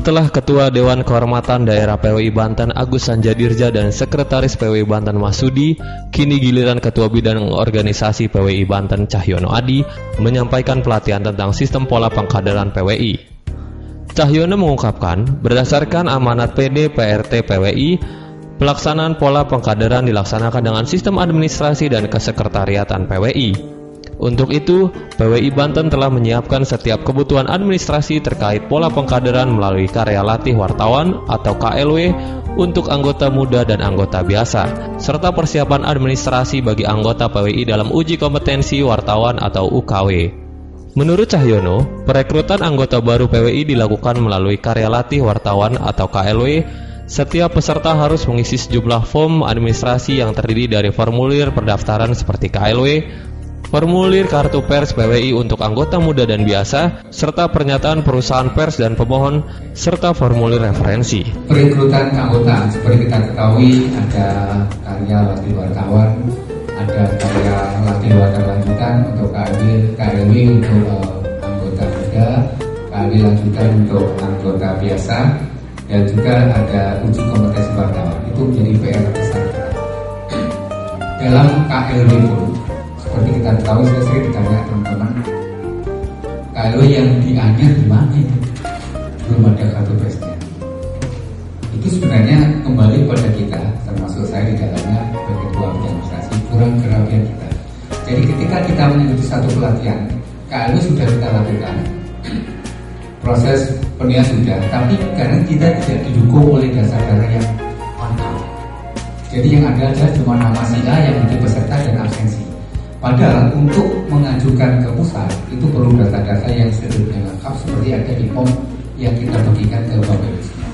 Setelah Ketua Dewan Kehormatan Daerah PWI Banten Agus Sanjadirja dan Sekretaris PWI Banten Masudi, kini giliran Ketua Bidang Organisasi PWI Banten Cahyono Adi menyampaikan pelatihan tentang sistem pola pengkaderan PWI. Cahyono mengungkapkan, berdasarkan amanat PD PRT PWI, pelaksanaan pola pengkaderan dilaksanakan dengan sistem administrasi dan kesekretariatan PWI. Untuk itu, PWI Banten telah menyiapkan setiap kebutuhan administrasi terkait pola pengkaderan melalui karya latih wartawan atau KLW untuk anggota muda dan anggota biasa, serta persiapan administrasi bagi anggota PWI dalam uji kompetensi wartawan atau UKW. Menurut Cahyono, perekrutan anggota baru PWI dilakukan melalui karya latih wartawan atau KLW. Setiap peserta harus mengisi sejumlah form administrasi yang terdiri dari formulir pendaftaran seperti KLW, formulir kartu pers PWI untuk anggota muda dan biasa, serta pernyataan perusahaan pers dan pemohon, serta formulir referensi. Perekrutan anggota, seperti kita ketahui, ada karya latih wartawan, ada karya latih wartawan lanjutan untuk KLW untuk anggota muda, KLW lanjutan untuk anggota biasa, dan juga ada uji kompetensi wartawan. Itu menjadi PR besar. Dalam KLW pun, seperti kita ketahui, saya sering ditanya teman-teman, KLW yang dianyar di mana itu? Belum ada kartu persnya. Itu sebenarnya kembali pada kita, termasuk saya di dalamnya sebagai ketua administrasi, kurang kerapian kita. Jadi ketika kita mengikuti satu pelatihan, KLW sudah kita lakukan, proses penilaian sudah, tapi karena kita tidak didukung oleh dasar-dasar yang lengkap. Jadi yang ada adalah cuma nama si A yang menjadi peserta dan absensi. Padahal untuk mengajukan ke pusat itu perlu data-data yang sedemikian lengkap seperti ada di form yang kita bagikan ke Bapak Ibu semua.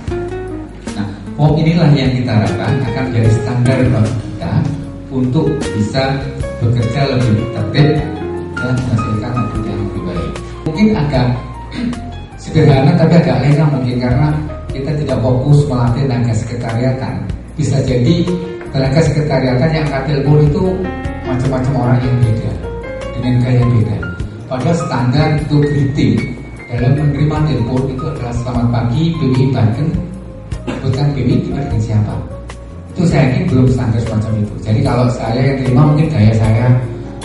Nah, form inilah yang kita harapkan akan menjadi standar bagi kita untuk bisa bekerja lebih tertib dan menghasilkan output yang lebih baik. Mungkin agak sederhana tapi agak lengah mungkin karena kita tidak fokus melatih tenaga sekretariatan. Bisa jadi tenaga sekretariatan yang telepon itu macam-macam orang yang beda dengan gaya yang beda. Padahal standar untuk greeting dalam menerima telepon itu adalah selamat pagi PWI Banten, bukan PWI dengan siapa. Itu saya yakin belum standar semacam itu. Jadi kalau saya yang terima mungkin gaya saya,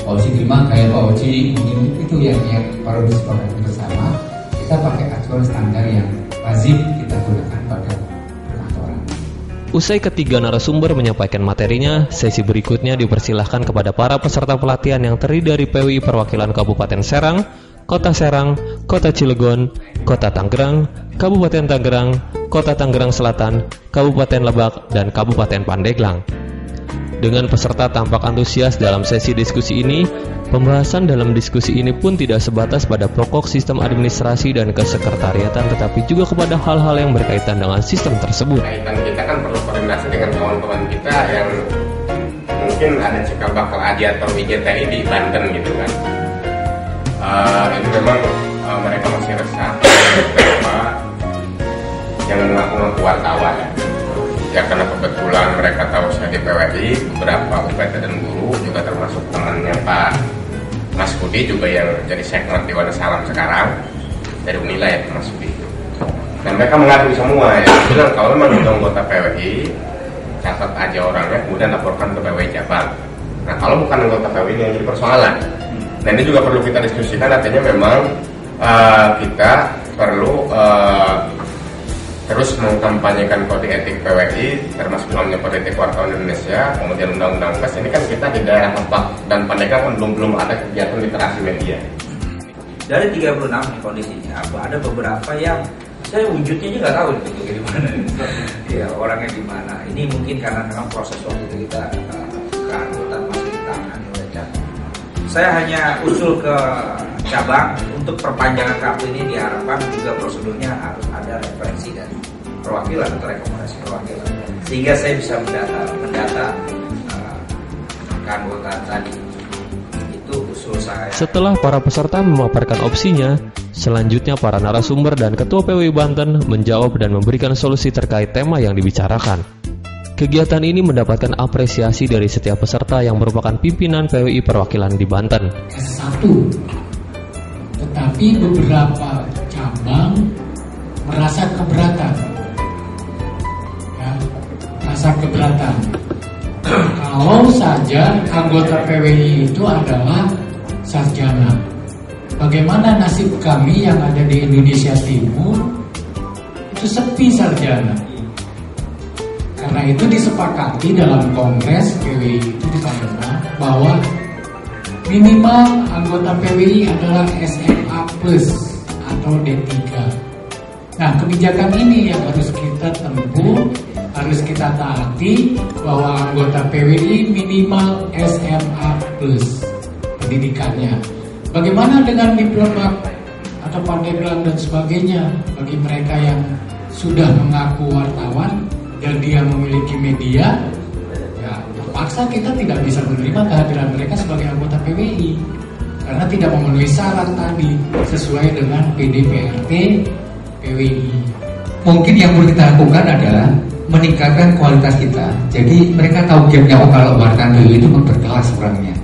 Pak Oji terima gaya Pak Oji, mungkin itu yang perlu disepakati bersama. Kita pakai aturan standar yang lazim kita gunakan pada perkantoran. Usai ketiga narasumber menyampaikan materinya, sesi berikutnya dipersilahkan kepada para peserta pelatihan yang terdiri dari PWI perwakilan Kabupaten Serang, Kota Serang, Kota Cilegon, Kota Tangerang, Kabupaten Tangerang, Kota Tangerang Selatan, Kabupaten Lebak, dan Kabupaten Pandeglang. Dengan peserta tampak antusias dalam sesi diskusi ini, pembahasan dalam diskusi ini pun tidak sebatas pada pokok sistem administrasi dan kesekretariatan, tetapi juga kepada hal-hal yang berkaitan dengan sistem tersebut. Kaitan kita kan perlu koordinasi dengan kawan-kawan kita yang mungkin ada cikal bakal ADI atau WJTI di Banten gitu kan. Itu memang mereka masih resah beberapa yang mengaku wartawan. Ya karena kebetulan mereka tahu saya di PWI, beberapa UPT dan guru juga termasuk temannya Pak Mas Budi juga yang jadi sekret di Wonosalam sekarang dari Unila ya Mas Budi. Dan mereka mengakui semua ya, bilang kalau memang itu anggota PWI, catat aja orangnya kemudian laporkan ke PWI Jabar. Nah kalau bukan anggota PWI yang jadi persoalan. Nah ini juga perlu kita diskusikan, artinya memang kita perlu terus mengkampanyekan kode etik PWI, termasuk dalamnya kode etik wartawan Indonesia, kemudian undang-undang pers. Ini kan kita di daerah Lebak dan Pandeglang kan belum ada kegiatan literasi media. Dari 36 kondisinya, ada beberapa yang saya wujudnya juga nggak tahu itu gimana. Ya orangnya di mana. Ini mungkin karena memang proses waktu itu kita keanggotaan masih ditangani oleh cabang. Saya hanya usul ke cabang untuk perpanjangan kartu ini diharapkan juga prosedurnya harus ada referensi dari perwakilan atau rekomendasi perwakilan sehingga saya bisa mendata keanggotaan tadi. Itu usul saya. Setelah para peserta memaparkan opsinya, selanjutnya para narasumber dan Ketua PWI Banten menjawab dan memberikan solusi terkait tema yang dibicarakan. Kegiatan ini mendapatkan apresiasi dari setiap peserta yang merupakan pimpinan PWI perwakilan di Banten. Satu, tetapi beberapa cabang merasa keberatan. Ya, merasa keberatan. Kalau saja anggota PWI itu adalah sarjana. Bagaimana nasib kami yang ada di Indonesia Timur? Itu sepi sarjana. Karena itu disepakati dalam kongres PWI itu di sana bahwa minimal anggota PWI adalah SMA plus atau D3. Nah, kebijakan ini yang harus kita tempuh, harus kita taati, bahwa anggota PWI minimal SMA plus pendidikannya. Bagaimana dengan diploma atau pandeglang dan sebagainya bagi mereka yang sudah mengaku wartawan dan dia memiliki media? Ya, terpaksa kita tidak bisa menerima kehadiran mereka sebagai anggota PWI karena tidak memenuhi syarat tadi sesuai dengan PDPRT PWI. Mungkin yang perlu kita lakukan adalah meningkatkan kualitas kita. Jadi mereka tahu gapnya, oh kalau wartawan PWI itu berkelas orangnya.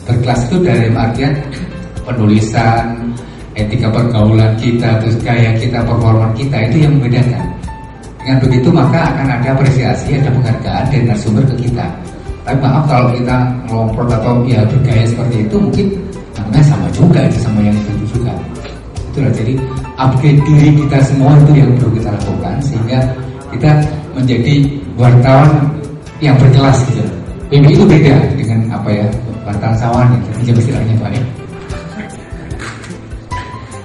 Berkelas itu dalam artian penulisan, etika pergaulan kita, terus gaya kita, performa kita, itu yang membedakan. Dengan begitu maka akan ada apresiasi, ada penghargaan dari narasumber ke kita. Tapi maaf kalau kita ngelomprot atau ya bergaya seperti itu, mungkin namanya sama juga itu sama yang itu juga. Itulah, jadi upgrade diri kita semua itu yang perlu kita lakukan sehingga kita menjadi wartawan yang berkelas gitu. PWI itu beda dengan apa ya, wartawan sawan ya, pinjam istilahnya Pak ya.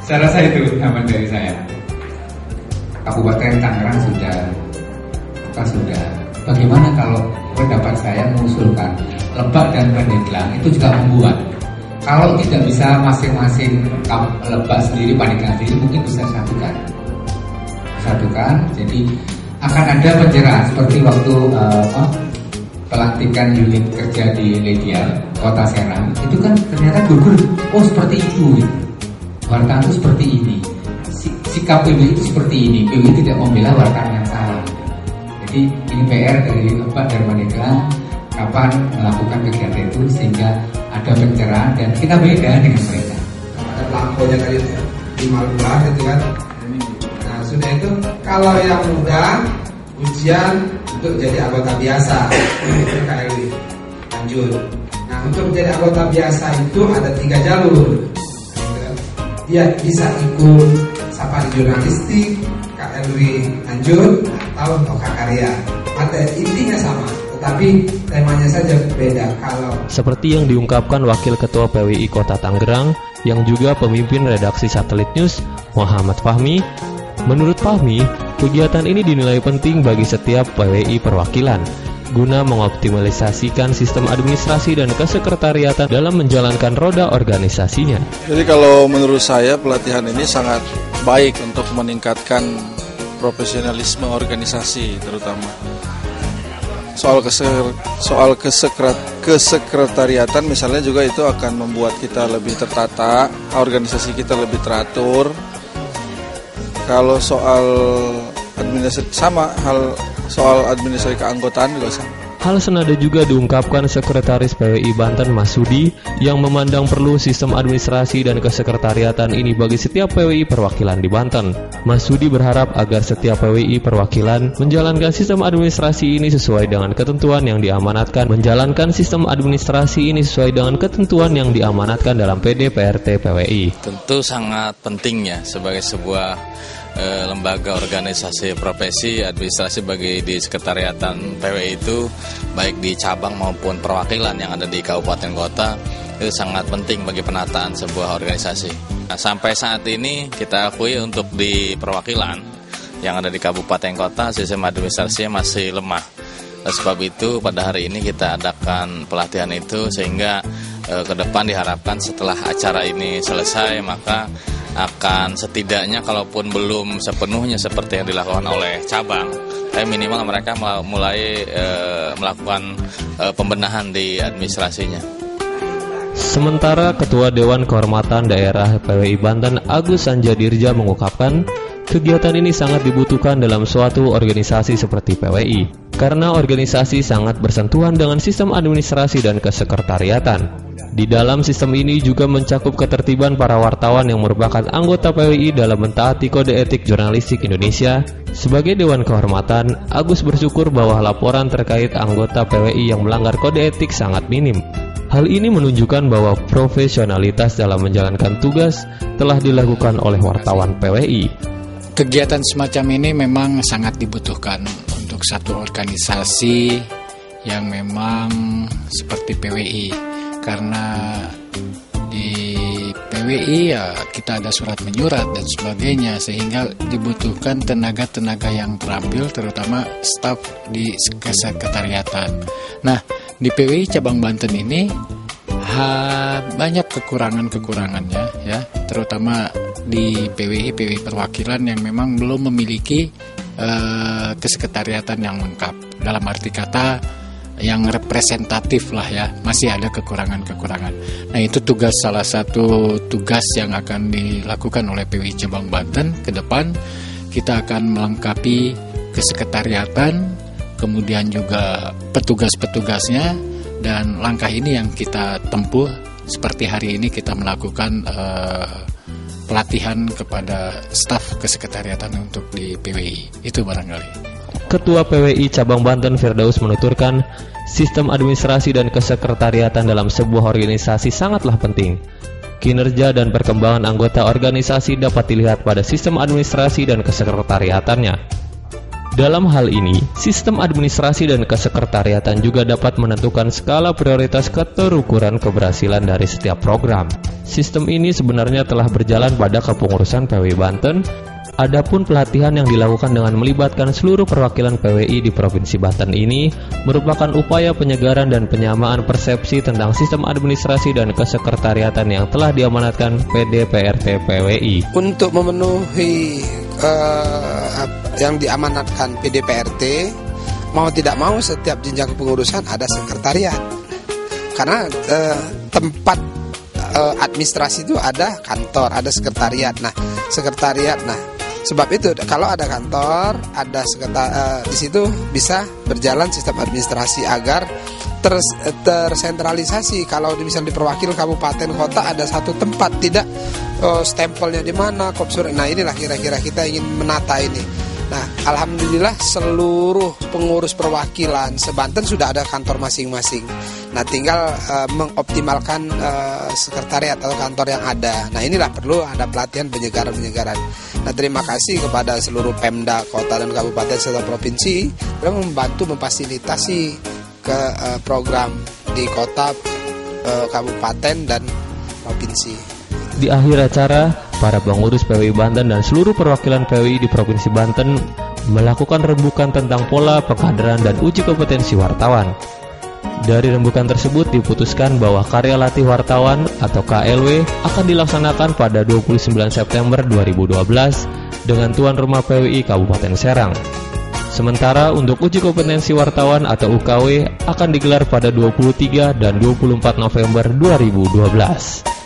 Saya rasa itu aman dari saya. Kabupaten Tangerang sudah. Bagaimana kalau pendapat saya mengusulkan Lebak dan Pandeglang itu juga membuat. Kalau tidak bisa masing-masing Lebak sendiri, Pandeglang sendiri, mungkin bisa satukan. Jadi akan ada pencerahan seperti waktu pelantikan unit kerja di Ledia, Kota Serang. Itu kan ternyata gugur. Oh seperti itu. Wartawan itu seperti ini. Sikap PWI itu seperti ini. PWI tidak membela wartawan yang salah. Jadi ini PR dari Lebak dan Pandeglang kapan melakukan kegiatan itu sehingga ada pencerahan dan kita beda dengan mereka. Ada lampunya tadi 15 gitu kan. Nah sudah itu kalau yang muda ujian untuk jadi anggota biasa KRI lanjut. Nah untuk menjadi anggota biasa itu ada 3 jalur. Dia bisa ikut safari jurnalistik, KRI lanjut atau karya. Materi intinya sama, tetapi temanya saja beda. Kalau seperti yang diungkapkan Wakil Ketua PWI Kota Tangerang yang juga pemimpin redaksi Satelit News, Muhammad Fahmi, menurut Fahmi, kegiatan ini dinilai penting bagi setiap PWI perwakilan guna mengoptimalisasikan sistem administrasi dan kesekretariatan dalam menjalankan roda organisasinya. Jadi kalau menurut saya pelatihan ini sangat baik untuk meningkatkan profesionalisme organisasi terutama. Soal kesekretariatan misalnya juga itu akan membuat kita lebih tertata, organisasi kita lebih teratur. Kalau soal administrasi sama hal. Soal administrasi keanggotaan juga sama. Hal senada juga diungkapkan Sekretaris PWI Banten Mas Sudi yang memandang perlu sistem administrasi dan kesekretariatan ini bagi setiap PWI perwakilan di Banten. Mas Sudi berharap agar setiap PWI perwakilan menjalankan sistem administrasi ini sesuai dengan ketentuan yang diamanatkan, dalam PDPRT PWI. Tentu sangat pentingnya sebagai sebuah lembaga organisasi profesi administrasi bagi di sekretariatan PWI itu baik di cabang maupun perwakilan yang ada di kabupaten kota itu sangat penting bagi penataan sebuah organisasi. Nah, sampai saat ini kita akui untuk di perwakilan yang ada di kabupaten kota sistem administrasinya masih lemah. Nah, sebab itu pada hari ini kita adakan pelatihan itu sehingga ke depan diharapkan setelah acara ini selesai maka akan setidaknya kalaupun belum sepenuhnya seperti yang dilakukan oleh cabang, tapi minimal mereka mulai melakukan pembenahan di administrasinya. Sementara Ketua Dewan Kehormatan Daerah PWI Banten Agus Sanjadirja mengungkapkan kegiatan ini sangat dibutuhkan dalam suatu organisasi seperti PWI. karena organisasi sangat bersentuhan dengan sistem administrasi dan kesekretariatan. Di dalam sistem ini juga mencakup ketertiban para wartawan yang merupakan anggota PWI dalam mentaati Kode Etik Jurnalistik Indonesia. Sebagai Dewan Kehormatan, Agus bersyukur bahwa laporan terkait anggota PWI yang melanggar kode etik sangat minim. Hal ini menunjukkan bahwa profesionalitas dalam menjalankan tugas telah dilakukan oleh wartawan PWI. Kegiatan semacam ini memang sangat dibutuhkan untuk satu organisasi yang memang seperti PWI. Karena di PWI ya kita ada surat menyurat dan sebagainya, sehingga dibutuhkan tenaga-tenaga yang terampil, terutama staf di kesekretariatan. Nah, di PWI cabang Banten ini banyak kekurangannya ya, terutama di PWI perwakilan yang memang belum memiliki kesekretariatan yang lengkap. Dalam arti kata yang representatif lah ya, masih ada kekurangan-kekurangan. Nah, itu salah satu tugas yang akan dilakukan oleh PWI Cabang Banten ke depan. Kita akan melengkapi kesekretariatan, kemudian juga petugas-petugasnya, dan langkah ini yang kita tempuh. Seperti hari ini kita melakukan pelatihan kepada staf kesekretariatan untuk di PWI. Itu barangkali. Ketua PWI Cabang Banten Firdaus menuturkan, sistem administrasi dan kesekretariatan dalam sebuah organisasi sangatlah penting. Kinerja dan perkembangan anggota organisasi dapat dilihat pada sistem administrasi dan kesekretariatannya. Dalam hal ini, sistem administrasi dan kesekretariatan juga dapat menentukan skala prioritas keterukuran keberhasilan dari setiap program. Sistem ini sebenarnya telah berjalan pada kepengurusan PWI Banten. Adapun pelatihan yang dilakukan dengan melibatkan seluruh perwakilan PWI di Provinsi Banten ini merupakan upaya penyegaran dan penyamaan persepsi tentang sistem administrasi dan kesekretariatan yang telah diamanatkan PDPRT PWI. Untuk memenuhi yang diamanatkan PDPRT, mau tidak mau setiap jenjang kepengurusan ada sekretariat. Karena tempat administrasi itu ada kantor, ada sekretariat. Nah, sekretariat. Sebab itu kalau ada kantor, ada di situ bisa berjalan sistem administrasi agar tersentralisasi. Kalau misalnya di perwakilan kabupaten kota ada satu tempat, tidak stempelnya di mana, kopsur. Nah, inilah kira-kira kita ingin menata ini. Nah, alhamdulillah seluruh pengurus perwakilan sebanten sudah ada kantor masing-masing. Nah, tinggal mengoptimalkan sekretariat atau kantor yang ada. Nah, inilah perlu ada pelatihan penyegaran. Nah, terima kasih kepada seluruh Pemda, kota dan kabupaten serta provinsi yang membantu memfasilitasi ke program di kota, kabupaten dan provinsi. Di akhir acara, para pengurus PWI Banten dan seluruh perwakilan PWI di Provinsi Banten melakukan rembukan tentang pola pengkaderan dan uji kompetensi wartawan. Dari rembukan tersebut diputuskan bahwa karya latih wartawan atau KLW akan dilaksanakan pada 29 September 2012 dengan tuan rumah PWI Kabupaten Serang. Sementara untuk uji kompetensi wartawan atau UKW akan digelar pada 23 dan 24 November 2012.